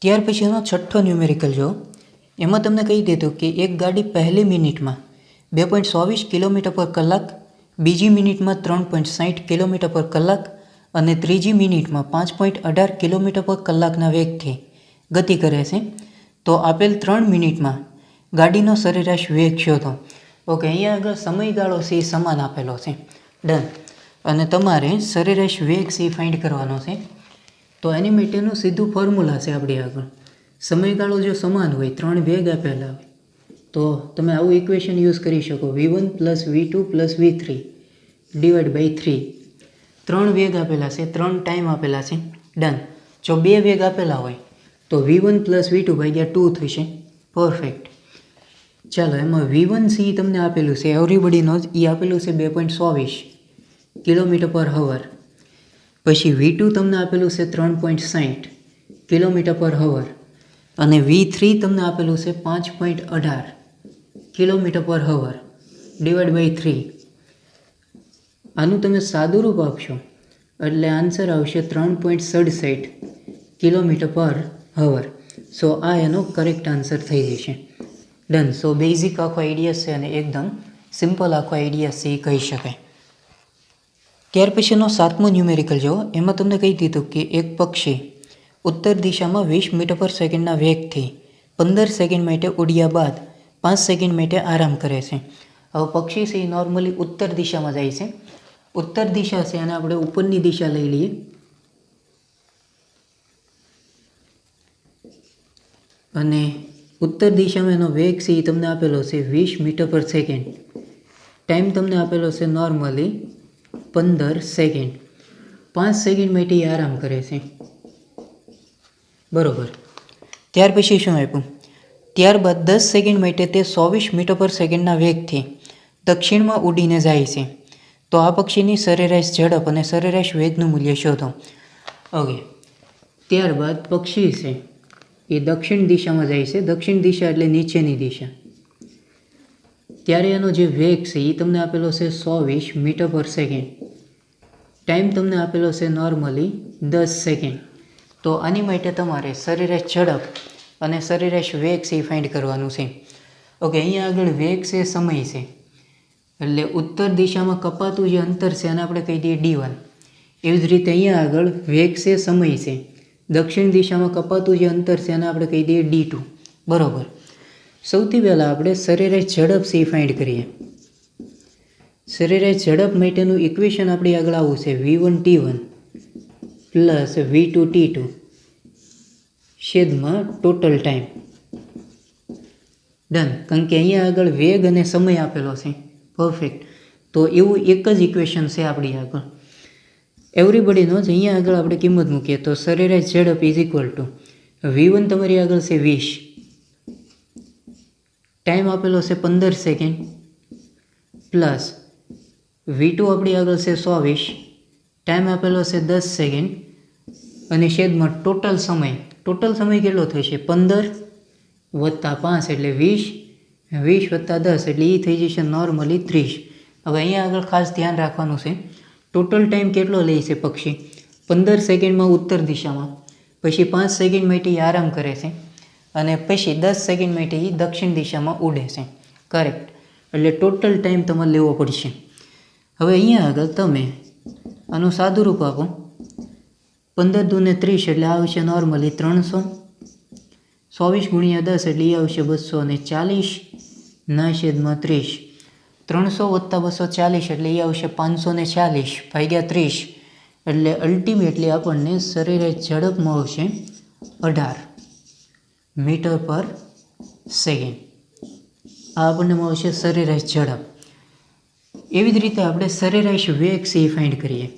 ત્યાર પછીનો છઠ્ઠો ન્યુમેરિકલ જો એમાં તમને કહી દીધું કે એક ગાડી પહેલી મિનિટમાં 2.24 કિલોમીટર પર કલાક, બીજી મિનિટમાં 3.60 કિલોમીટર પર કલાક અને ત્રીજી મિનિટમાં 5.18 કિલોમીટર પર કલાકના વેગથી ગતિ કરે છે. તો આપેલ 3 મિનિટમાં ગાડીનો સરેરાશ વેગ શોધો. ઓકે, અહીંયા આગળ સમયગાળો છે એ સમાન આપેલો છે. ડન. અને તમારે સરેરાશ વેગ છે ફાઇન્ડ કરવાનો છે. તો એની માટેનું સીધું ફોર્મ્યુલા છે આપણી આગળ. સમયગાળો જો સમાન હોય, 3 વેગ આપેલા હોય, તો તમે આવું ઇક્વેશન યુઝ કરી શકો, v1 plus v2 plus v3 divide by 3. 3 વેગ આપેલા છે, 3 ટાઈમ આપેલા છે. ડન. જો 2 વેગ આપેલા હોય તો v1 પ્લસ v2 ભાગ્યા 2 થશે. પરફેક્ટ. ચાલો, એમાં v1 છે તમને આપેલું છે, એવરીબડીનો જ એ આપેલું છે 2.24 કિલોમીટર પર હવર. પછી v2 તમને આપેલું છે 3.60 કિલોમીટર પર હવર અને v3 તમને આપેલું છે 5.18 કિલોમીટર પર હવર ડિવાઈડ બાય 3. આનું તમે સાદું રૂપ આપશો એટલે આન્સર આવશે 3.67 કિલોમીટર પર હવર. સો આ એનો કરેક્ટ આન્સર થઈ જશે. ડન. સો બેઝિક આખો આઈડિયા છે અને એકદમ સિમ્પલ આખો આઈડિયા છે એ કહી શકાય. ત્યાર પછીનો 7મો ન્યુમેરિકલ જો એમાં તમને કહી દીધું કે એક પક્ષી ઉત્તર દિશામાં 20 મીટર પર સેકન્ડના વેગથી 15 સેકન્ડ માટે ઉડ્યા બાદ 5 સેકન્ડ માટે આરામ કરે છે. હવે પક્ષી છે એ નોર્મલી ઉત્તર દિશામાં જાય છે. ઉત્તર દિશા છે અને આપણે ઉપરની દિશા લઈ લઈએ. અને ઉત્તર દિશામાં એનો વેગ છે એ તમને આપેલો છે 20 મીટર પર સેકન્ડ. ટાઈમ તમને આપેલો છે નોર્મલી 15 સેકન્ડ. 5 સેકન્ડ માટે એ આરામ કરે છે. બરોબર. ત્યાર પછી શું આપ્યું? ત્યારબાદ 10 સેકન્ડ માટે તે 24 મીટર પર સેકન્ડના વેગથી દક્ષિણમાં ઉડીને જાય છે. તો આ પક્ષીની સરેરાશ ઝડપ અને સરેરાશ વેગનું મૂલ્ય શોધો. ઓકે. ત્યારબાદ પક્ષી છે એ દક્ષિણ દિશામાં જાય છે. દક્ષિણ દિશા એટલે નીચેની દિશા. ત્યારે એનો જે વેગ છે એ તમને આપેલો છે 24 મીટર પર સેકન્ડ. ટાઈમ તમને આપેલો છે નોર્મલી 10 સેકન્ડ. તો આની માટે તમારે સરેરાશ ઝડપ અને સરેરાશ વેગ છે એ ફાઇન્ડ કરવાનું છે. ઓકે, અહીંયા આગળ વેગ છે, સમય છે. એટલે ઉત્તર દિશામાં કપાતું જે અંતર છે એને આપણે કહી દઈએ d1. એવી જ રીતે અહીંયા આગળ વેગ છે, સમય છે. દક્ષિણ દિશામાં કપાતું જે અંતર છે એને આપણે કહી દઈએ d2. બરોબર. સૌથી પહેલાં આપણે સરેરાશ ઝડપ છે એ ફાઇન્ડ કરીએ. સરેરાશ ઝડપ માટેનું ઇક્વેશન આપણી આગળ આવું છે, v1 t1 plus v2 t2 છેદમાં ટોટલ ટાઈમ. ડન. કારણ કે અહીંયા આગળ વેગ અને સમય આપેલો છે. પરફેક્ટ. તો એવું એક જ ઇક્વેશન છે આપણી આગળ. એવરીબડીનો જ અહીંયા આગળ આપણે કિંમત મૂકીએ તો સરેરાશ ઝડપ ઇઝ ઇક્વલ ટુ v1 તમારી આગળ છે 20, ટાઈમ આપેલો છે 15 સેકન્ડ, પ્લસ v2 આપણી આગળ છે 24, ટાઈમ આપેલો છે 10 સેકન્ડ અને છેદમાં ટોટલ સમય. ટોટલ સમય કેટલો થશે? 15 વત્તા 5 એટલે 20, 20 વત્તા 10 એટલે એ થઈ જશે નોર્મલી 30. હવે અહીંયા આગળ ખાસ ધ્યાન રાખવાનું છે, ટોટલ ટાઈમ કેટલો લે છે પક્ષી? 15 સેકન્ડમાં ઉત્તર દિશામાં, પછી 5 સેકન્ડ માટે એ આરામ કરે છે અને પછી 10 સેકન્ડ માટે એ દક્ષિણ દિશામાં ઉડે છે. કરેક્ટ. એટલે ટોટલ ટાઈમ તમારે લેવો પડશે. હવે અહીંયા આગળ તમે આનું સાદું રૂપ આપો. 15 દૂને 30 એટલે આવશે નોર્મલી 300. 24 ગુણ્યા 10 એટલે એ આવશે 240 ના છેદમાં 30. 300 વત્તા 240 એટલે એ આવશે 540 ભાગ્યા 30. એટલે અલ્ટિમેટલી આપણને સરેરાશ ઝડપ મળશે 18 મીટર પર સેકન્ડ. આ આપણને મળશે સરેરાશ ઝડપ. એવી જ રીતે આપણે સરેરાશ વેગ છે એ ફાઇન્ડ કરીએ.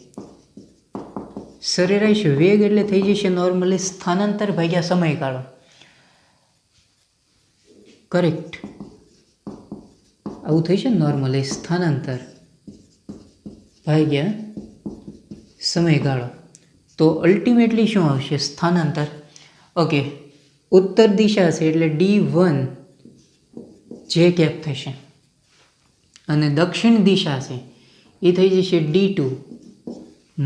સરેરાશ વેગ એટલે થઈ જશે નોર્મલી સ્થાનાંતર ભાગ્યા સમયગાળો. કરેક્ટ. આવું થઈ છે નોર્મલી સ્થાનાંતર ભાગ્યા સમયગાળો. તો અલ્ટિમેટલી શું આવશે? સ્થાનાંતર. ઓકે, ઉત્તર દિશા છે એટલે d1 જે કેપ થશે અને દક્ષિણ દિશા છે એ થઈ જશે d2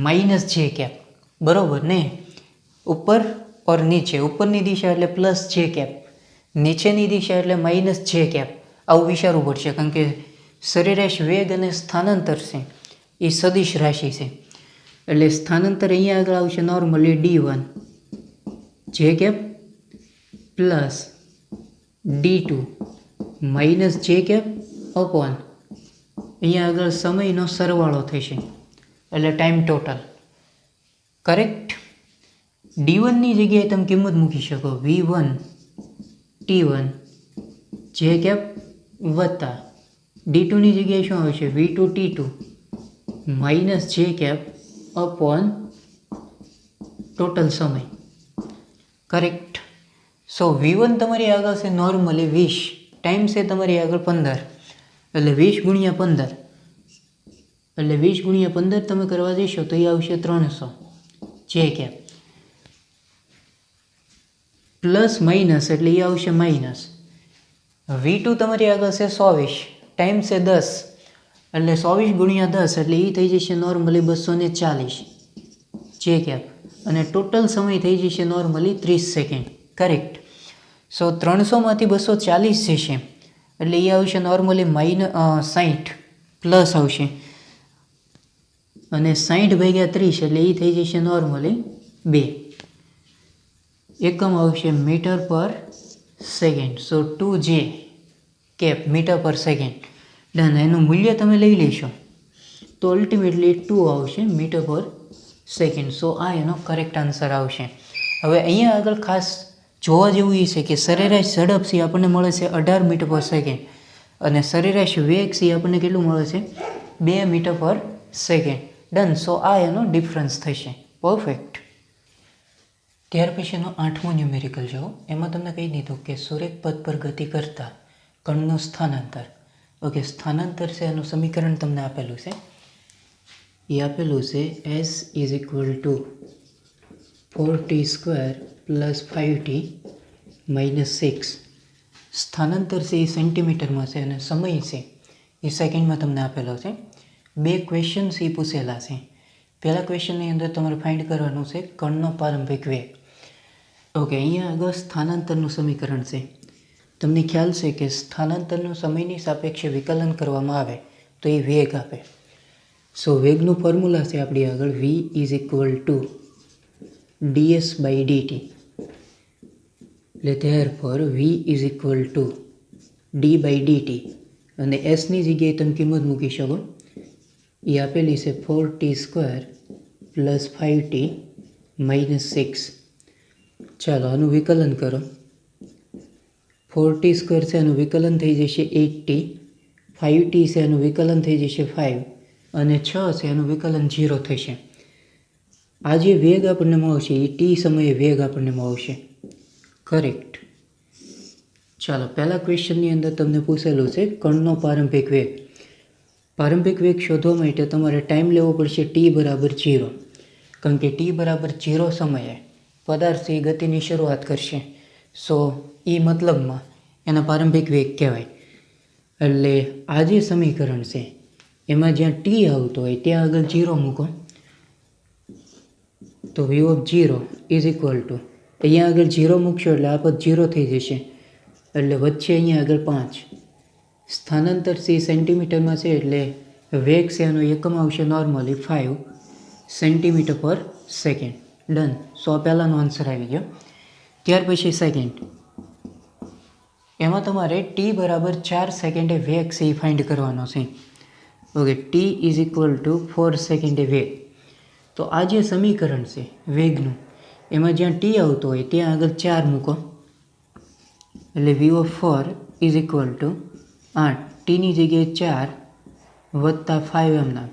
માઇનસ જે કેપ. બરાબર ને? ઉપર ઓર નીચે, ઉપરની દિશા એટલે પ્લસ જે કેપ, નીચેની દિશા એટલે માઇનસ જે કેપ, આવું વિચારવું પડશે. કારણ કે સરેરાશ વેગ અને સ્થાનાંતર છે એ સદિશ રાશિ છે. એટલે સ્થાનાંતર અહીંયા આગળ આવશે normally D1 J cap plus D2 minus J cap upon અહીંયા આગળ સમયનો સરવાળો થશે એટલે ટાઈમ ટોટલ. કરેક્ટ. D1ની જગ્યાએ તમે કિંમત મૂકી શકો V1 T1 જે કેપ વત્તા D2ની જગ્યાએ શું આવશે V2 T2 minus J cap upon total સમય. કરેક્ટ. સો V1 તમારી આગળ છે નોર્મલી 20, ટાઈમ છે તમારી આગળ 15, એટલે 20 ગુણ્યા 15, એટલે 20 ગુણ્યા 15 તમે કરવા જશો તો એ આવશે 300 જે કેપ પ્લસ માઇનસ એટલે એ આવશે માઇનસ. V2 તમારી આગળ છે 24, ટાઈમ છે 10, એટલે 24 ગુણ્યા 10 એટલે એ થઈ જશે નોર્મલી 240 જે કેપ, અને ટોટલ સમય થઈ જશે નોર્મલી 30 સેકન્ડ. કરેક્ટ. સો 300માંથી 240 જશે એટલે એ આવશે નોર્મલી -60 પ્લસ આવશે, અને 60 ભાગ્યા 30 એટલે એ થઈ જશે નોર્મલી 2. એકમ આવશે મીટર પર સેકન્ડ. સો 2 જે cap metre per second. Done. એનું મૂલ્ય તમે લઈ લેશો તો અલ્ટિમેટલી 2 આવશે મીટર પર સેકન્ડ. સો આ એનો કરેક્ટ આન્સર આવશે. હવે અહીંયા આગળ ખાસ જોવા જેવું એ છે કે સરેરાશ ઝડપ છે આપણને મળે છે 18 મીટર પર સેકન્ડ, અને સરેરાશ વેગ છે આપણને કેટલું મળે છે 2 મીટર પર સેકન્ડ. ડન. સો આ એનો ડિફરન્સ થશે. પરફેક્ટ. ત્યાર પછીનો 8મો ન્યુમેરિકલ જો, એમાં તમને કહી દીધું કે સુરેખ પથ પર ગતિ કરતા કણનું સ્થાનાંતર. ઓકે, સ્થાનાંતર છે એનું સમીકરણ તમને આપેલું છે. એ આપેલું છે S = 4t² + 5t - 6. સ્થાનાંતર છે એ સેન્ટીમીટરમાં છે અને સમય છે એ સેકન્ડમાં તમને આપેલો છે. 2 ક્વેશ્ચન્સ એ પૂછેલા છે. પહેલા ક્વેશ્ચનની અંદર તમારે ફાઇન્ડ કરવાનું છે કણનો પ્રારંભિક વેગ. ઓકે, અહીંયા આગળ સ્થાનાંતરનું સમીકરણ છે. તમને ખ્યાલ છે કે સ્થાનાંતરનું સમયની સાપેક્ષે વિકલન કરવામાં આવે તો એ વેગ આપે. સો વેગનું ફોર્મ્યુલા છે આપણી આગળ V = ds/dt. એટલે therefore V = d/dt, અને sની જગ્યાએ તમે કિંમત મૂકી શકો. એ આપેલી છે 4t² + 5t - 6. ચાલો આનું વિકલન કરો. 4t² છે એનું વિકલન થઈ જશે 8t, 5t છે એનું વિકલન થઈ જશે 5, અને 6 છે એનું વિકલન 0 થશે. આ જે વેગ આપણને મળશે એ t સમયે વેગ આપણને મળશે. કરેક્ટ. ચાલો, પહેલા ક્વેશ્ચનની અંદર તમને પૂછેલું છે કણનો પ્રારંભિક વેગ. પ્રારંભિક વેગ શોધવા માટે તમારે ટાઈમ લેવો પડશે t = 0, કારણ કે t = 0 સમયે પદાર્થ એ ગતિની શરૂઆત કરશે. સો એ મતલબમાં એના પ્રારંભિક વેગ કહેવાય. એટલે આ જે સમીકરણ છે એમાં જ્યાં t આવતો હોય ત્યાં આગળ 0 મૂકો તો V = અહીંયા આગળ 0 મૂકશો એટલે આ પદ 0 થઈ જશે, એટલે વચ્ચે અહીંયા આગળ 5. સ્થાનાંતર છે સેન્ટીમીટરમાં છે એટલે વેગ છે એનો એકમ આવશે નોર્મલી 5 સેન્ટીમીટર પર સેકન્ડ. ડન. સો પહેલાંનો આન્સર આવી ગયો. ત્યાર પછી સેકન્ડ, એમાં તમારે t = 4 સેકન્ડે વેગ છે એ ફાઇન્ડ કરવાનો છે. ઓકે, t = 4 સેકન્ડે વેગ. તો આ જે સમીકરણ છે વેગનું, એમાં જ્યાં t આવતો હોય ત્યાં આગળ 4 મૂકો એટલે V = 8. tની જગ્યાએ 4 વત્તા 5 એમના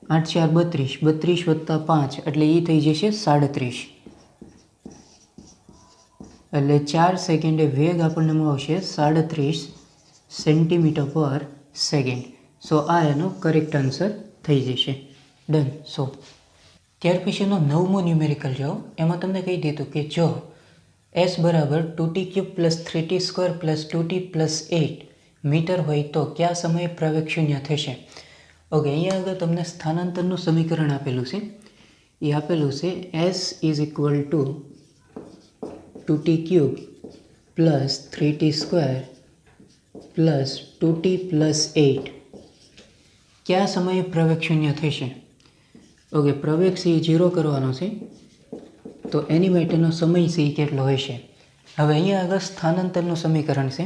8 × 4 = 32, 32 વત્તા 5 એટલે એ થઈ જશે 37. એટલે 4 સેકન્ડે વેગ આપણને મળશે 37 સેન્ટીમીટર પર સેકન્ડ. સો આ એનો કરેક્ટ આન્સર થઈ જશે. ડન. સો ત્યાર પછીનો 9મો ન્યુમેરિકલ જાઓ, એમાં તમને કહી દીધું કે જો S = 2t³ + 3t² + 2t + 8 metre હોય તો કયા સમયે પ્રવેગ શૂન્ય થશે. ઓકે, અહીંયા આગળ તમને સ્થાનાંતરનું સમીકરણ આપેલું છે. એ આપેલું છે S = 2t³ plus 3t² plus 2t plus 8 કયા સમયે પ્રવેગ શૂન્ય થશે? ઓકે, પ્રવેગ સી 0 કરવાનો છે, તો એની માટેનો સમય સી કેટલો હશે? હવે અહીંયા આગળ સ્થાનાંતરનું સમીકરણ છે,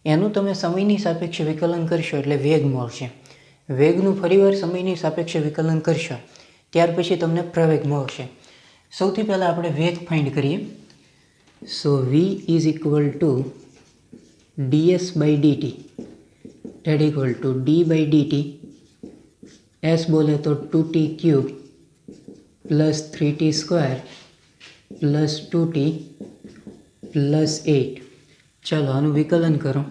એનું તમે સમયની સાપેક્ષે વિકલન કરશો એટલે વેગ મળશે. વેગનું ફરીવાર સમયની સાપેક્ષે વિકલન કરશો ત્યાર પછી તમને પ્રવેગ મળશે. સૌથી પહેલાં આપણે વેગ ફાઇન્ડ કરીએ. સો v is equal two ds/dt that equal two d/dt. s બોલે તો 2t³ plus 3t² plus 2t plus 8. ચાલો આનું વિકલન કરો.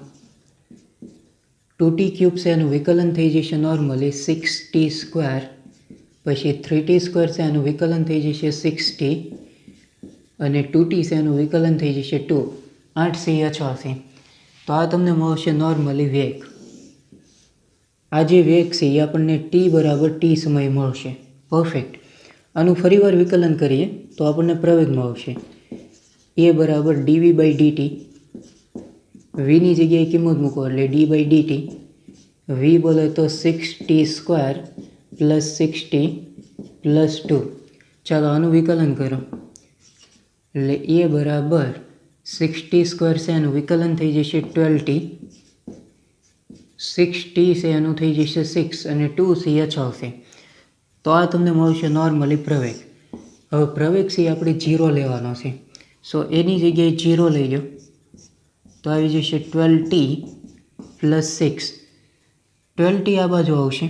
2t³ છે એનું વિકલન થઈ જશે નોર્મલી 6t², પછી 3t² છે એનું વિકલન થઈ જશે 6t, અને 2t છે એનું વિકલન થઈ જશે 2. 8 છે 86. તો આ તમને મળશે નોર્મલી વેગ. આ જે વેગ છે એ આપણને t બરાબર t સમય મળશે. પરફેક્ટ. આનું ફરીવાર વિકલન કરીએ તો આપણને પ્રવેગ મળશે. a બરાબર dv/dt. vની જગ્યાએ કિંમત મૂકો એટલે d/dt. v બોલે તો 6t² પ્લસ 6t પ્લસ 2. ચાલો આનું વિકલન કરો એટલે a બરાબર 6t² છે એનું વિકલન થઈ જશે 12t, 6t છે એનું થઈ જશે 6 અને 2 છે 6 છે. તો આ તમને મળશે નોર્મલી પ્રવેગ. હવે પ્રવેગ છે આપણે 0 લેવાનો છે, સો એની જગ્યાએ 0 લઈ લો તો આવી જશે 12t પ્લસ 6. 12t આ બાજુ આવશે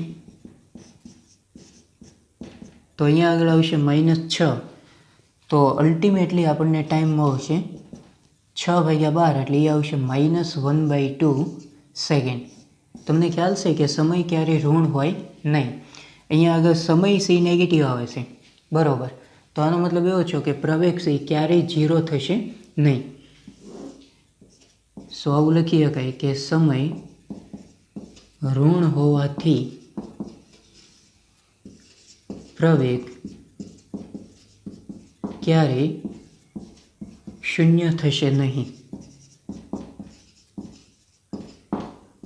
તો અહીંયા આગળ આવશે -6. તો અલ્ટિમેટલી આપણને ટાઈમ મળશે 6/12 એટલે એ આવશે -1/2 સેકન્ડ. તમને ખ્યાલ છે કે સમય ક્યારેય ઋણ હોય નહીં. અહીંયા આગળ સમય સી નેગેટિવ આવે છે, બરાબર. તો આનો મતલબ એવો છે કે પ્રવેગ સી ક્યારેય 0 થશે નહીં. સો આવું લખી શકાય કે સમય ઋણ હોવાથી પ્રવેગ ક્યારેય શૂન્ય થશે નહીં.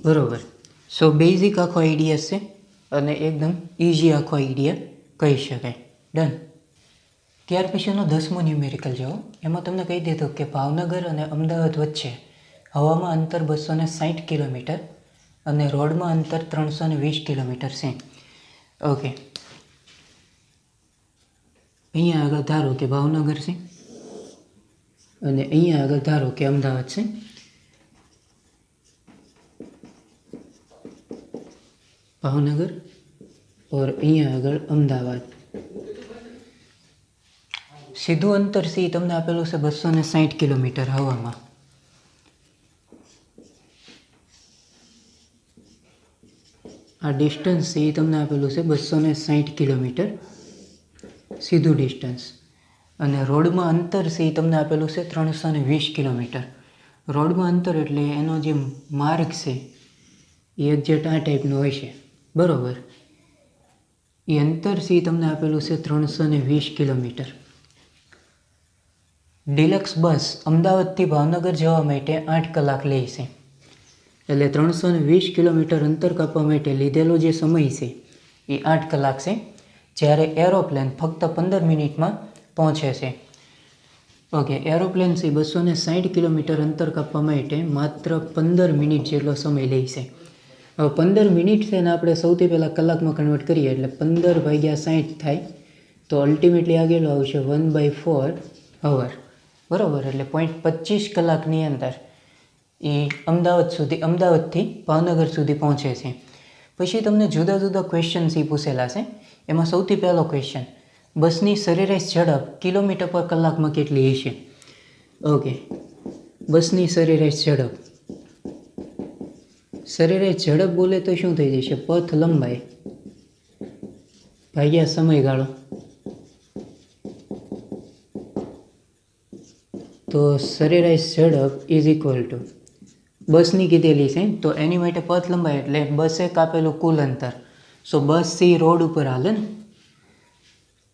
બરાબર. સો બેઝિક આખો આઈડિયા છે અને એકદમ ઇઝી આખો આઈડિયા કહી શકાય. ડન. ત્યાર પછીનો 10મો ન્યુમેરિકલ જુઓ. એમાં તમને કહી દીધું કે ભાવનગર અને અમદાવાદ વચ્ચે હવામાં અંતર 260 કિલોમીટર અને રોડમાં અંતર 320 કિલોમીટર છે. ઓકે, અહીંયા આગળ ધારો કે ભાવનગર છે અને અહીંયા આગળ ધારો કે અમદાવાદ છે. ભાવનગર और અહીંયા આગળ અમદાવાદ. સીધું અંતર સી તમને આપેલું છે 260 કિલોમીટર હવામાં. આ ડિસ્ટન્સ છે એ તમને આપેલું છે 260 કિલોમીટર સીધું ડિસ્ટન્સ. અને રોડમાં અંતર છે એ તમને આપેલું છે 320 કિલોમીટર. રોડમાં અંતર એટલે એનો જે માર્ગ છે એ એક્ઝેક્ટ આ ટાઈપનો હોય છે, બરાબર. એ અંતર છે એ તમને આપેલું છે 320 કિલોમીટર. ડિલક્સ બસ અમદાવાદથી ભાવનગર જવા માટે 8 કલાક લે છે. એટલે 320 કિલોમીટર અંતર કાપવા માટે લીધેલો જે સમય છે એ 8 કલાક છે, જ્યારે એરોપ્લેન ફક્ત 15 મિનિટમાં પહોંચે છે. ઓકે, એરોપ્લેન છે 260 કિલોમીટર અંતર કાપવા માટે માત્ર 15 મિનિટ જેટલો સમય લે છે. હવે 15 મિનિટ છે ને આપણે સૌથી પહેલાં કલાકમાં કન્વર્ટ કરીએ એટલે 15/60 થાય, તો અલ્ટિમેટલી આ કેટલો આવશે 1/4 અવર, બરાબર. એટલે 0.25 કલાકની અંદર એ અમદાવાદથી ભાવનગર સુધી પહોંચે છે. પછી તમને જુદા જુદા ક્વેશ્ચન્સ એ પૂછેલા છે. એમાં સૌથી પહેલો ક્વેશ્ચન, બસની સરેરાશ ઝડપ કિલોમીટર પર કલાકમાં કેટલી હશે? ઓકે, બસની સરેરાશ ઝડપ. સરેરાશ ઝડપ બોલે તો શું થઈ જશે? પથ લંબાઈ ભાગ્યા સમયગાળો. તો સરેરાશ ઝડપ ઇઝ ઇક્વલ ટુ બસની કીધેલી છે તો એની માટે પથ લંબાઈ એટલે બસે કાપેલું કુલ અંતર. સો બસ સી રોડ ઉપર હાલે ને,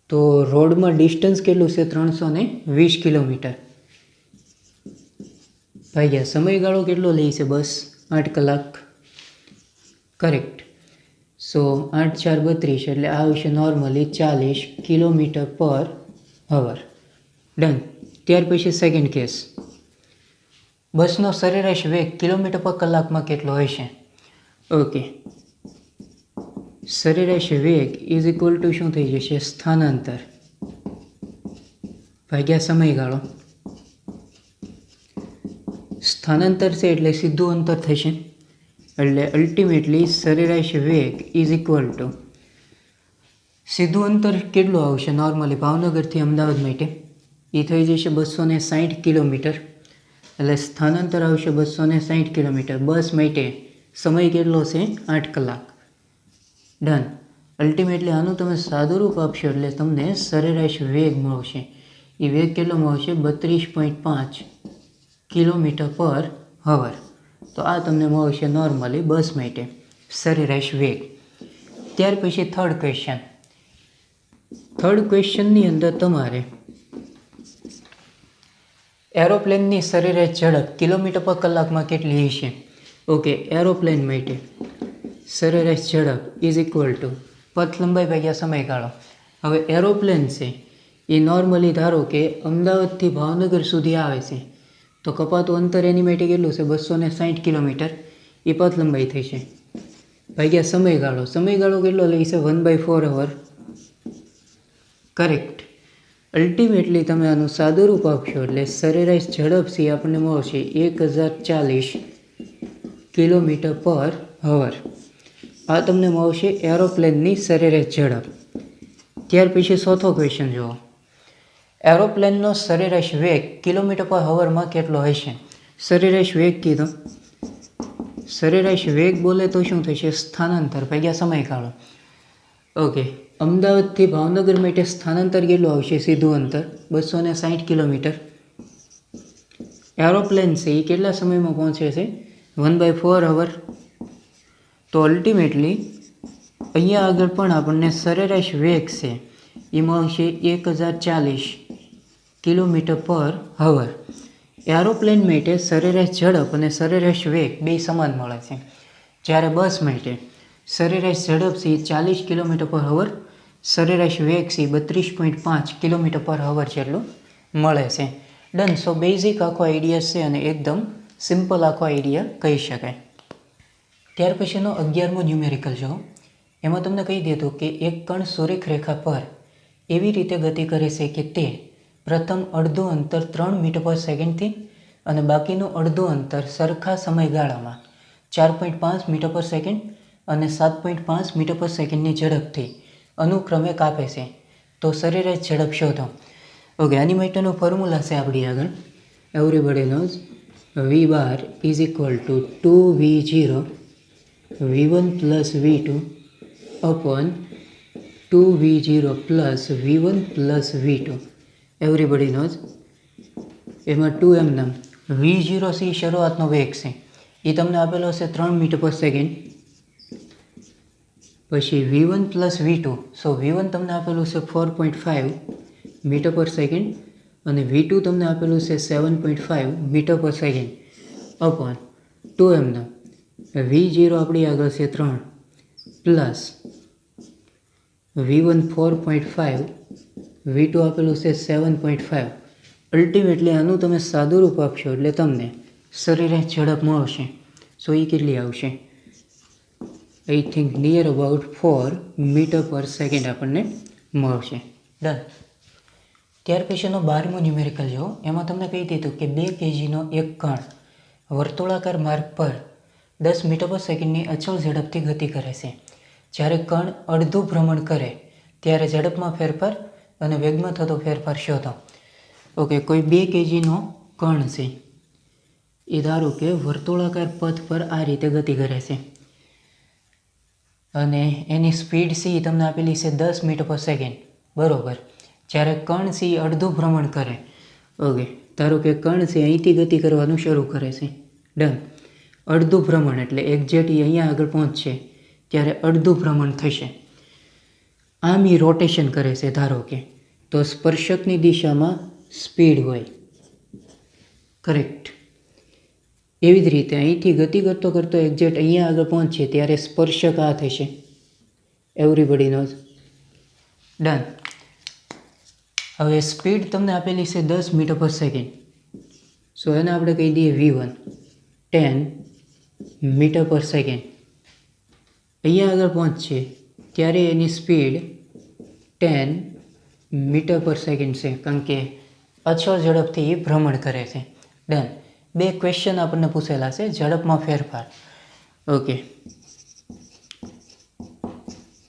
તો રોડમાં ડિસ્ટન્સ કેટલું છે? 320 કિલોમીટર. ભાગ્યા સમયગાળો કેટલો લે છે બસ 8 કલાક. કરેક્ટ. સો 8 4 32 એટલે આ આવશે નોર્મલી 40 કિલોમીટર પર અવર. ડન. ત્યાર પછી સેકન્ડ કેસ. બસનો સરેરાશ વેગ કિલોમીટર પર કલાકમાં કેટલો હશે? ઓકે, સરેરાશ વેગ ઇઝ ઇક્વલ ટુ શું થઈ જશે? સ્થાનાંતર ભાગ્યા સમયગાળો. સ્થાનાંતર છે એટલે સીધું અંતર થશે, એટલે અલ્ટિમેટલી સરેરાશ વેગ ઇઝ ઇક્વલ ટુ સીધું અંતર કેટલું આવશે નોર્મલી ભાવનગરથી અમદાવાદ માટે? એ થઈ જશે 260 કિલોમીટર. એટલે સ્થાનાંતર આવશે 260 કિલોમીટર. બસ માટે સમય કેટલો છે? 8 કલાક. ડન. અલ્ટિમેટલી આનું તમે સાદું રૂપ આપશો એટલે તમને સરેરાશ વેગ મળશે. એ વેગ કેટલો મળશે? 32.5 કિલોમીટર પર અવર. તો આ તમને મળશે નોર્મલી બસ માટે સરેરાશ વેગ. ત્યાર પછી થર્ડ ક્વેશ્ચન. થર્ડ ક્વેશ્ચનની અંદર તમારે એરોપ્લેનની સરેરાશ ઝડપ કિલોમીટર પર કલાકમાં કેટલી હશે? ઓકે, એરોપ્લેન માટે સરેરાશ ઝડપ ઇઝ ઇક્વલ ટુ પથ લંબાઈ ભાગ્યા સમયગાળો. હવે એરોપ્લેન છે એ નોર્મલી ધારો કે અમદાવાદથી ભાવનગર સુધી આવે છે, તો કપાતું અંતર એની માટે કેટલું છે? 260 કિલોમીટર. એ પથ લંબાઈ થઈ છે ભાગ્યા સમયગાળો. સમયગાળો કેટલો લે છે? 1/4 અવર. કરેક્ટ. અલ્ટિમેટલી તમે આનું સાદું રૂપ આપશો એટલે સરેરાશ ઝડપ છે આપણને મળશે 1040 કિલોમીટર પર અવર. આ તમને મળશે એરોપ્લેનની સરેરાશ ઝડપ. ત્યાર પછી ચોથો ક્વેશ્ચન જુઓ. એરોપ્લેનનો સરેરાશ વેગ કિલોમીટર પર અવરમાં કેટલો હશે? સરેરાશ વેગ કીધો. સરેરાશ વેગ બોલે તો શું થશે? સ્થાનાંતર ભાગ્યા સમયગાળો. ઓકે, અમદાવાદથી ભાવનગર માટે સ્થાનાંતર કેટલું આવશે? સીધું અંતર 260 કિલોમીટર. એરોપ્લેન છે એ કેટલા સમયમાં પહોંચે છે? 1/4 અવર. તો અલ્ટિમેટલી અહીંયા આગળ પણ આપણને સરેરાશ વેગ છે એ મળશે 1040 કિલોમીટર પર અવર. એરોપ્લેન માટે સરેરાશ ઝડપ અને સરેરાશ વેગ બે સમાન મળે છે, જ્યારે બસ માટે સરેરાશ ઝડપ છે 40 કિલોમીટર પર અવર, સરેરાશ વેગ છે 32.5 કિલોમીટર પર અવર જેટલું મળે છે. ડન. સો બેઝિક આખો આઈડિયા છે અને એકદમ સિમ્પલ આખો આઈડિયા કહી શકાય. ત્યાર પછીનો 11મો ન્યુમેરિકલ જો. એમાં તમને કહી દીધું કે એક કણ સુરેખ રેખા પર એવી રીતે ગતિ કરે છે કે તે પ્રથમ અડધું અંતર 3 મીટર પર સેકન્ડથી અને બાકીનું અડધું અંતર સરખા સમયગાળામાં 4.5 મીટર પર સેકન્ડ અને 7.5 મીટર પર સેકન્ડની ઝડપથી અનુક્રમે કાપે છે. તો સરેરાશ ઝડપ શોધો. ઓકે, આની માટેનું ફોર્મ્યુલા છે આપણી આગળ. Everybody knows V bar is equal to 2V0 V1 plus V2 upon 2V0 plus V1 plus V2. Everybody knows. એમાં 2m નામ V0 છે શરૂઆતનો વેગ છે, એ તમને આપેલો છે 3 મીટર પર સેકન્ડ. પછી V1 પ્લસ V2, સો V1 તમને આપેલું છે 4.5 મીટર પર સેકન્ડ અને V2 તમને આપેલું છે 7.5 metre per second upon 2m નામ V0 આપણી આગળ છે 3 પ્લસ V1 4.5 V2 આપેલું છે 7.5. અલ્ટિમેટલી આનું તમે સાદું રૂપ આપશો એટલે તમને સરેરાશ ઝડપ મળશે. સો એ કેટલી આવશે? I think near about 4 metre per second આપણને મળશે. ડન. ત્યાર પછીનો 12મો ન્યુમેરિકલ જો. એમાં તમને કહી દીધું કે 2 kgનો એક કણ વર્તુળાકાર માર્ગ પર 10 મીટર પર સેકન્ડની અચળ ઝડપથી ગતિ કરે છે. જ્યારે કણ અડધું ભ્રમણ કરે ત્યારે ઝડપમાં ફેરફાર અને વેગમાં થતો ફેરફાર શોધો. ઓકે, કોઈ 2 kgનો કણ છે એ ધારો કે વર્તુળાકાર પથ પર આ રીતે ગતિ કરે છે અને એની સ્પીડ છે એ તમને આપેલી છે 10 મીટર પર સેકન્ડ, બરોબર. જ્યારે કણ છે એ અડધું ભ્રમણ કરે. ઓકે, ધારો કે કણ છે અહીંથી ગતિ કરવાનું શરૂ કરે છે. ડન. અડધું ભ્રમણ એટલે એક્ઝેક્ટ અહીંયા આગળ પહોંચશે ત્યારે અડધું ભ્રમણ થશે. આમ એ રોટેશન કરે છે ધારો કે, તો સ્પર્શકની દિશામાં સ્પીડ હોય. કરેક્ટ. એવી જ રીતે અહીંથી ગતિ કરતો કરતો એક્ઝેક્ટ અહીંયા આગળ પહોંચે ત્યારે સ્પર્શક આ થશે. Everybody knows. ડન. હવે સ્પીડ તમને આપેલી છે 10 મીટર પર સેકન્ડ. સો એને આપણે કહી દઈએ v1, 10 મીટર પર સેકન્ડ. અહીંયા આગળ પહોંચશે ત્યારે એની સ્પીડ 10 મીટર પર સેકન્ડ છે, કારણ કે અચળ ઝડપથી એ ભ્રમણ કરે છે. ડન. 2 ક્વેશ્ચન આપણને પૂછેલા છે. ઝડપમાં ફેરફાર. ઓકે,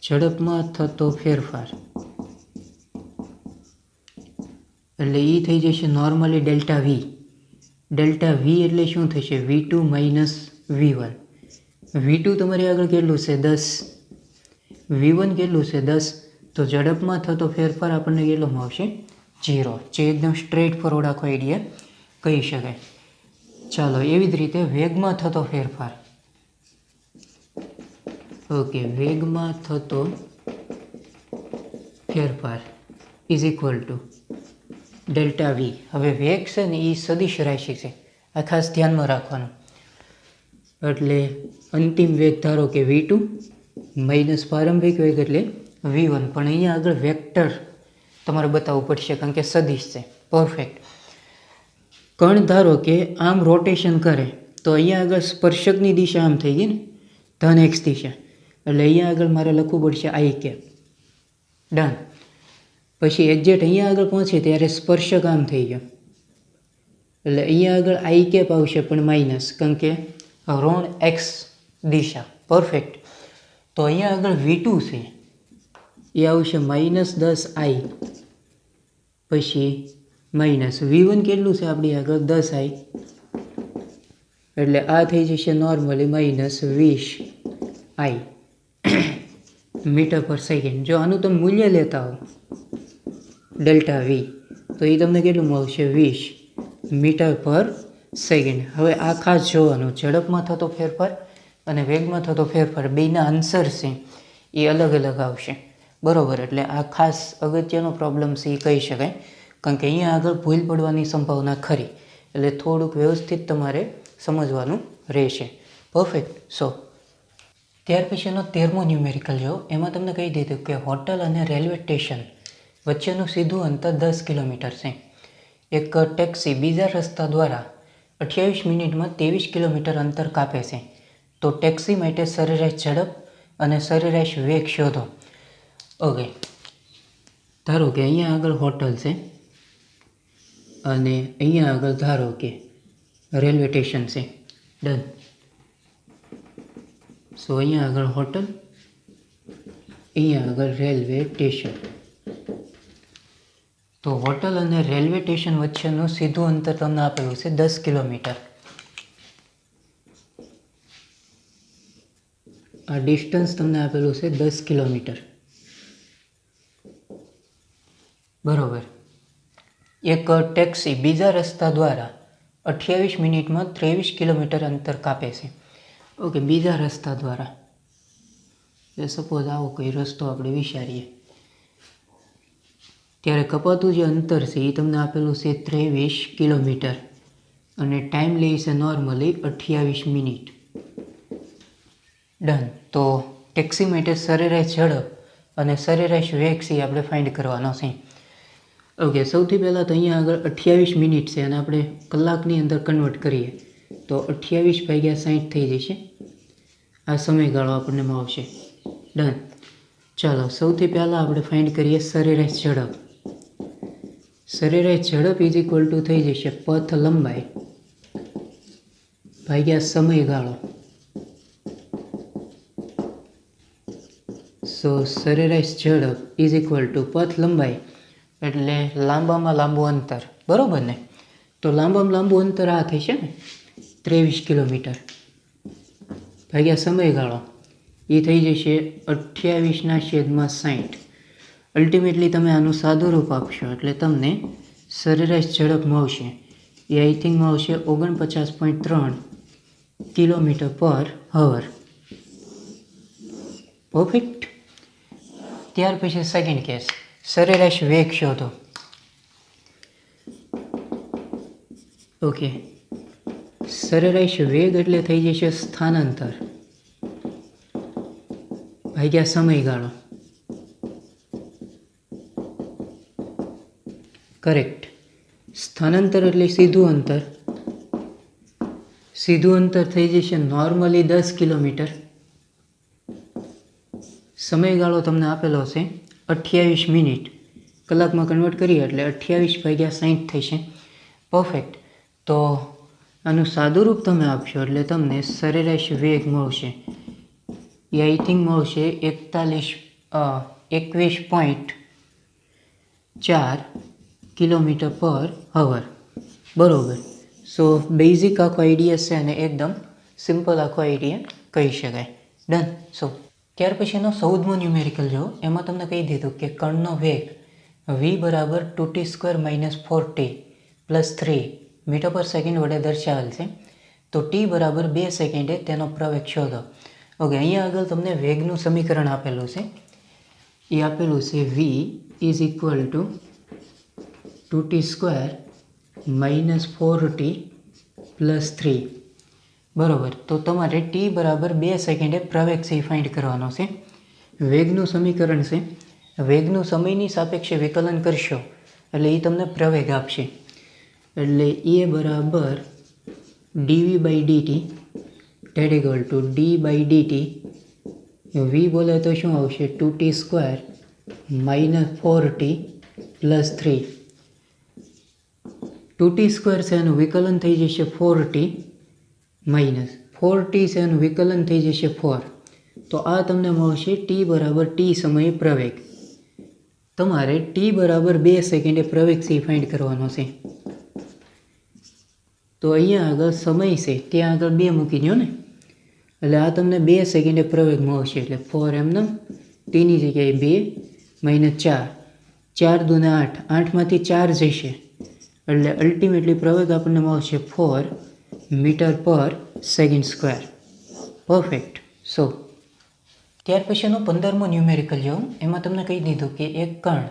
ઝડપમાં થતો ફેરફાર એટલે એ થઈ જશે normally delta V. Delta V એટલે શું થશે? v2 minus v1. v2 તમારી આગળ કેટલું છે? 10. v1 કેટલું છે? 10. તો ઝડપમાં થતો ફેરફાર આપણને કેટલો આવશે? 0. જે એકદમ સ્ટ્રેટ ફોરવર્ડ આખો આઈડિયા કહી શકાય. ચાલો, એવી જ રીતે વેગમાં થતો ફેરફાર. ઓકે, વેગમાં થતો ફેરફાર is equal to delta V. હવે વેગ છે ને એ સદિશ રાશિ છે, આ ખાસ ધ્યાનમાં રાખવાનું. એટલે અંતિમ વેગ ધારો કે v2 માઇનસ પ્રારંભિક વેગ એટલે v1. પણ અહીંયા આગળ વેક્ટર તમારે બતાવવું પડશે, કારણ કે સદિશ છે. પરફેક્ટ. કણ ધારો કે આમ રોટેશન કરે તો અહીંયા આગળ સ્પર્શકની દિશા આમ થઈ ગઈ ને, ધન એક્સ દિશા. એટલે અહીંયા આગળ મારે લખવું પડશે આઈ કેપ. ડન. પછી એક્ઝેક્ટ અહીંયા આગળ પહોંચે ત્યારે સ્પર્શક આમ થઈ ગયો, એટલે અહીંયા આગળ આઈ કેપ આવશે પણ માઇનસ, કારણ કે ઋણ એક્સ દિશા. પરફેક્ટ. તો અહીંયા આગળ v2 છે એ આવશે -10i, પછી માઇનસ v1 કેટલું છે આપણી આગળ? 10i, એટલે આ થઈ જશે normally -20i metre per second. જો આનું તમે મૂલ્ય લેતા હો ડેલ્ટા વી, તો એ તમને કેટલું મળશે? 20 મીટર પર સેકન્ડ. હવે આ ખાસ જોવાનું, ઝડપમાં થતો ફેરફાર અને વેગમાં થતો ફેરફાર બેના આન્સર છે એ અલગ અલગ આવશે. બરાબર. એટલે આ ખાસ અગત્યનો પ્રોબ્લેમ છે એ કહી શકાય, કારણ કે અહીંયા આગળ ભૂલ પડવાની સંભાવના ખરી. એટલે થોડુંક વ્યવસ્થિત તમારે સમજવાનું રહેશે. પરફેક્ટ. સો ત્યાર પછીનો 13મો ન્યુમેરિકલ જો, એમાં તમને કહી દીધું કે હોટલ અને રેલવે સ્ટેશન વચ્ચેનું સીધું અંતર 10 કિલોમીટર છે. એક ટેક્સી બીજા રસ્તા દ્વારા 28 મિનિટમાં 23 કિલોમીટર અંતર કાપે છે. તો ટેક્સી માટે સરેરાશ ઝડપ અને સરેરાશ વેગ શોધો. ઓકે, ધારો કે અહીંયા આગળ હોટલ છે અને અહીંયા આગળ ધારો કે રેલવે સ્ટેશન છે. ડન. સો અહીંયા આગળ હોટલ, અહીંયા આગળ રેલવે સ્ટેશન. તો હોટલ અને રેલવે સ્ટેશન વચ્ચેનું સીધું અંતર તમને આપેલું છે 10 કિલોમીટર. આ ડિસ્ટન્સ તમને આપેલું છે 10 કિલોમીટર. બરોબર. એક ટેક્સી બીજા રસ્તા દ્વારા 28 મિનિટમાં 23 કિલોમીટર અંતર કાપે છે. ઓકે, બીજા રસ્તા દ્વારા. સપોઝ આવો કોઈ રસ્તો આપણે વિચારીએ, ત્યારે કપાતું જે અંતર છે એ તમને આપેલું છે 23 કિલોમીટર અને ટાઈમ લે છે નોર્મલી 28 મિનિટ. ડન. તો ટેક્સી માટે સરેરાશ ઝડપ અને સરેરાશ વેગ છે આપણે ફાઇન્ડ કરવાનો છે. ઓકે, સૌથી પહેલાં તો અહીંયા આગળ 28 મિનિટ છે અને આપણે કલાકની અંદર કન્વર્ટ કરીએ તો 28/60 થઈ જશે. આ સમયગાળો આપણને આવશે. ડન. ચાલો, સૌથી પહેલાં આપણે ફાઇન્ડ કરીએ સરેરાશ ઝડપ. સરેરાશ ઝડપ ઇઝ ઇક્વલ ટુ થઈ જશે પથ લંબાઈ ભાગ્યા સમયગાળો. સો સરેરાશ ઝડપ ઇઝ ઇક્વલ ટુ પથ લંબાઈ એટલે લાંબામાં લાંબુ અંતર. બરાબર ને? તો લાંબામાં લાંબુ અંતર આ થશે ને 23 કિલોમીટર ભાગ્યા સમયગાળો, એ થઈ જશે 28/60. અલ્ટિમેટલી તમે આનું સાદું રૂપ આપશો એટલે તમને સરેરાશ ઝડપ મળશે. એ આઈ થિંક મળશે 49.3 કિલોમીટર પર અવર. પરફેક્ટ. ત્યાર પછી સેકન્ડ કેસ, સરેરાશ વેગ શોધો. ઓકે, સરેરાશ વેગ એટલે થઈ જશે સ્થાનાંતર ભાગ્યા સમયગાળો. કરેક્ટ. સ્થાનાંતર એટલે સીધું અંતર. સીધું અંતર થઈ જશે નોર્મલી 10 કિલોમીટર. સમયગાળો તમને આપેલો છે 28 મિનિટ. કલાકમાં કન્વર્ટ કરીએ એટલે 28 ભાગ્યા 60 થશે. પરફેક્ટ. તો આનું સાદુરૂપ તમે આપશો એટલે તમને સરેરાશ વેગ મળશે એ આઈ થિંક મળશે 21.4 કિલોમીટર પર અવર. બરાબર. સો બેઝિક આખો આઈડિયા છે અને એકદમ સિમ્પલ આખો આઈડિયા કહી શકાય. ડન. સો ત્યાર પછીનો 14મો ન્યુમેરિકલ જો એમાં તમને કહી દીધું કે કણનો વેગ v બરાબર 2t² - 4t + 3 metre per second વડે દર્શાવેલ છે. તો t બરાબર 2 સેકન્ડે તેનો પ્રવેગ શોધો. ઓકે, અહીંયા આગળ તમને વેગનું સમીકરણ આપેલું છે. એ આપેલું છે v = 2t² - 4t + 3. બરાબર. તો તમારે t બરાબર 2 સેકન્ડે પ્રવેગ છે ફાઇન્ડ કરવાનો છે. વેગનું સમીકરણ છે. વેગનું સમયની સાપેક્ષે વિકલન કરશો એટલે એ તમને પ્રવેગ આપશે. એટલે એ બરાબર dv/dt = d/dt. v બોલે તો શું આવશે 2t² - 4t + 3. 2t² છે એનું વિકલન થઈ જશે 4t માઇનસ 4t છે એનું વિકલન થઈ જશે 4. તો આ તમને મળશે t બરાબર t સમયે પ્રવેગ. તમારે t બરાબર 2 સેકન્ડે પ્રવેગ છે ફાઇન્ડ કરવાનો છે. તો અહીંયા આગળ સમય છે ત્યાં આગળ 2 મૂકી દો ને એટલે આ તમને 2 સેકન્ડે પ્રવેગ મળશે. એટલે 4 એમને tની જગ્યાએ 2 - 4 4 × 2 = 8. 8માંથી 4 જશે એટલે અલ્ટિમેટલી પ્રવેગ આપણને મળશે 4 metre per second square. Perfect. સો ત્યાર પછીનો 15મો ન્યુમેરિકલ જો એમાં તમને કહી દીધું કે એક કણ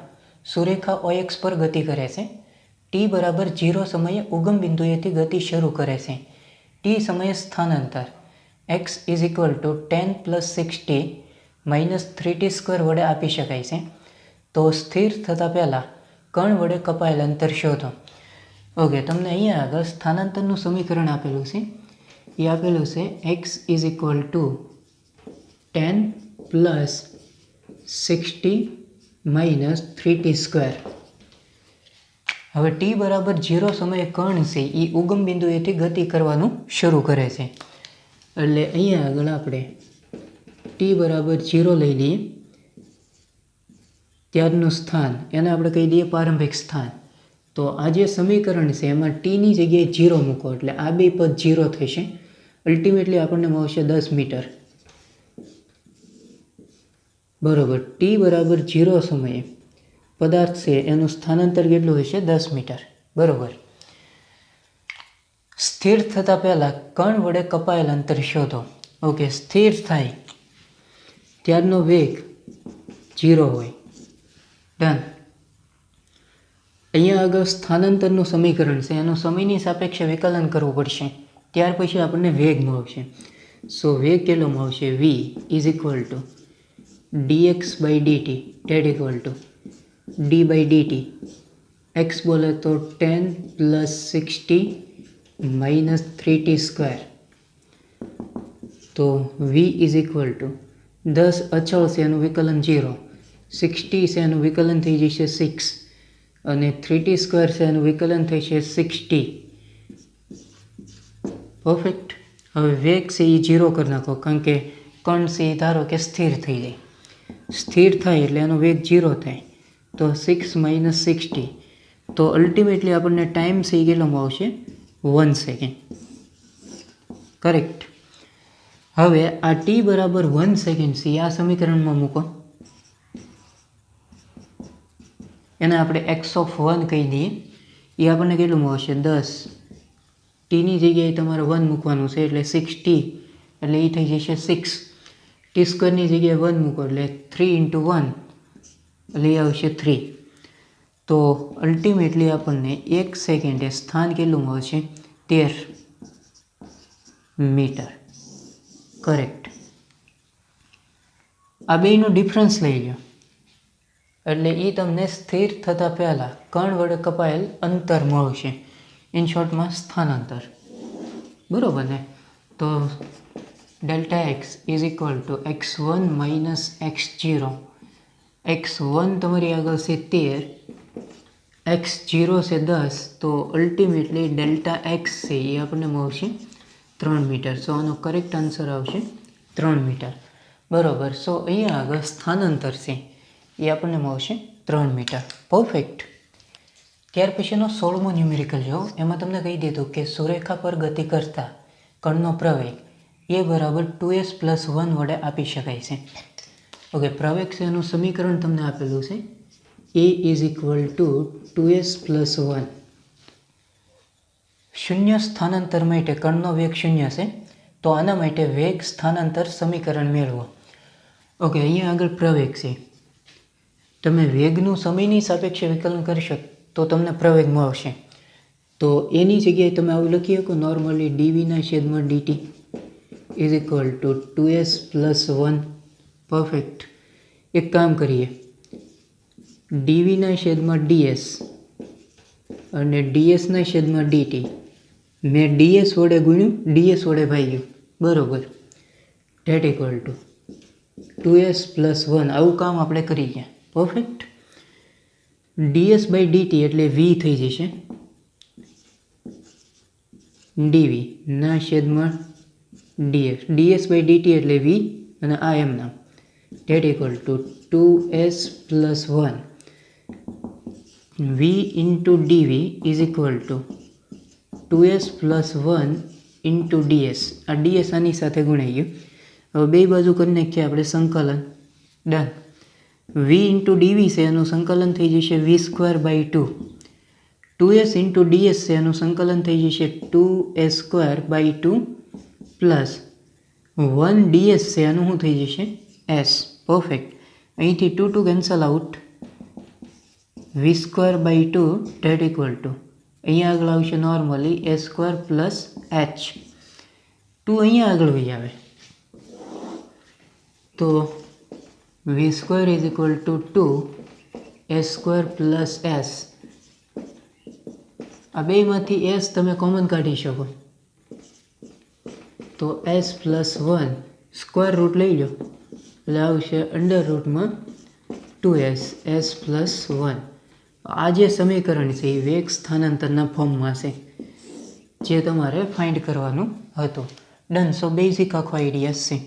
સુરેખા OX પર ગતિ કરે છે. t બરાબર 0 સમયે ઉગમ બિંદુએથી ગતિ શરૂ કરે છે. t સમયે સ્થાનાંતર x = 10 + 6t - 3t² વડે આપી શકાય છે. તો સ્થિર થતાં પહેલાં કણ વડે કપાયેલ અંતર શોધો. ઓકે, તમને અહીંયા આગળ સ્થાનાંતરનું સમીકરણ આપેલું છે. એ આપેલું છે x = 10 + 6t - 3t². હવે t બરાબર 0 સમયે કણ છે એ ઉગમ બિંદુએથી ગતિ કરવાનું શરૂ કરે છે. એટલે અહીંયા આગળ આપણે t બરાબર 0 લઈ લઈએ. ત્યારનું સ્થાન એને આપણે કહી દઈએ પ્રારંભિક સ્થાન. તો આ જે સમીકરણ છે એમાં tની જગ્યાએ 0 મૂકો એટલે આ બે પદ 0 થશે. અલ્ટિમેટલી આપણને મળશે 10 મીટર. બરાબર. t બરાબર 0 સમયે પદાર્થ છે એનું સ્થાનાંતર કેટલું હશે 10 મીટર. બરાબર. સ્થિર થતાં પહેલાં કણ વડે કપાયેલ અંતર શોધો. ઓકે, સ્થિર થાય ત્યારનો વેગ 0 હોય. ડન. અહીંયા આગળ સ્થાનાંતરનું સમીકરણ છે એનું સમયની સાપેક્ષે વિકલન કરવું પડશે. ત્યાર પછી આપણને વેગ મળશે. સો વેગ કેટલો મળશે v = dx/dt d/dt. x બોલે તો 10 + 6t - 3t². તો v = 10 અચળ છે એનું વિકલન 0, 6t છે એનું વિકલન થઈ જશે 6 અને 3t² છે એનું વિકલન થશે 6t. પરફેક્ટ. હવે વેગ છે એ 0 કરી નાખો કારણ કે કણ છે એ ધારો કે સ્થિર થઈ જાય. સ્થિર થાય એટલે એનો વેગ 0 થાય. તો 6 - 6t. તો અલ્ટિમેટલી આપણને ટાઈમ છે એ કેટલો આવશે 1 સેકન્ડ. કરેક્ટ. હવે આ t બરાબર 1 સેકન્ડ છે આ સમીકરણમાં મૂકો. એને આપણે x(1) કહી દઈએ. એ આપણને કેટલું મળશે 10. tની જગ્યાએ તમારે 1 મૂકવાનું છે એટલે 6t એટલે એ થઈ જશે 6. t² જગ્યાએ 1 મૂકો એટલે 3 × 1 એટલે એ આવશે 3. તો અલ્ટિમેટલી આપણને 1 સેકન્ડે સ્થાન કેટલું મળશે 13. મીટર. કરેક્ટ. આ બેયનો ડિફરન્સ લઈ લો એટલે એ તમને સ્થિર થતાં પહેલાં કણ વડે કપાયેલ અંતર મળશે, ઇન શોર્ટમાં સ્થાનાંતર. બરાબર ને? તો delta x is equal two x1 minus x0. x1 તમારી આગળ છે 13, x0 છે 10, તો અલ્ટિમેટલી ડેલ્ટા એક્સ છે એ આપણને મળશે 3 મીટર. સો આનો કરેક્ટ આન્સર આવશે 3 મીટર. બરાબર. સો અહીંયા આગળ સ્થાનાંતર છે એ આપણને મળશે 3 મીટર. પરફેક્ટ. ત્યાર પછીનો 16મો ન્યુમેરિકલ જો, એમાં તમને કહી દીધું કે સુરેખા પર ગતિ કરતા કણનો પ્રવેગ એ બરાબર 2s પ્લસ 1 વડે આપી શકાય છે. ઓકે, પ્રવેગ છે એનું સમીકરણ તમને આપેલું છે a is equal two 2s plus 1. શૂન્ય સ્થાનાંતર માટે કણનો વેગ શૂન્ય છે, તો આના માટે વેગ સ્થાનાંતર સમીકરણ મેળવો. ઓકે, અહીંયા આગળ પ્રવેગ છે. તમે વેગનું સમયની સાપેક્ષે વિકલન કરશો તો તમને પ્રવેગ મળશે. તો એની જગ્યાએ તમે આવું લખી શકો નોર્મલી dvના છેદમાં dt is equal two 2s plus 1. Perfect. એક કામ કરીએ, dvના છેદમાં ds અને dsના છેદમાં dt મેં ds વડે ગુણ્યું, ds વડે ભાગ્યું. બરાબર. That equal two 2s plus 1. આવું કામ આપણે કરી ગયા. પરફેક્ટ. ds બાય dt એટલે v થઈ જશે dv ના છેદમાં ds. ds બાય dt એટલે v અને આ એમ નામ. That equal two 2s plus 1 v into dv is equal two 2s plus 1 into ds. આ ds આની સાથે ગુણાઈ ગયું. હવે બે બાજુ કરી નાખીએ આપણે સંકલન. ડન. v ઇન્ટુ dv છે એનું સંકલન થઈ જશે v square by 2. 2s into ds છે એનું સંકલન થઈ જશે 2s square by 2 plus 1 ds છે એનું શું થઈ જશે s. પરફેક્ટ. અહીંથી 2 2 cancel out. v square by 2 that equal to અહીંયા આગળ આવશે normally s square plus h. 2 અહીંયા આગળ વહી આવે તો v square is equal to 2 s square plus s. આ બેમાંથી s તમે કોમન કાઢી શકો તો s પ્લસ 1 સ્ક્વેર રૂટ લઈ લો એટલે આવશે અંડર રૂટમાં 2s s પ્લસ 1. આ જે સમીકરણ છે એ વેગ સ્થાનાંતરના ફોર્મમાં છે જે તમારે ફાઇન્ડ કરવાનું હતું. ડન. સો બેઝિક આખો આઈડિયા છે.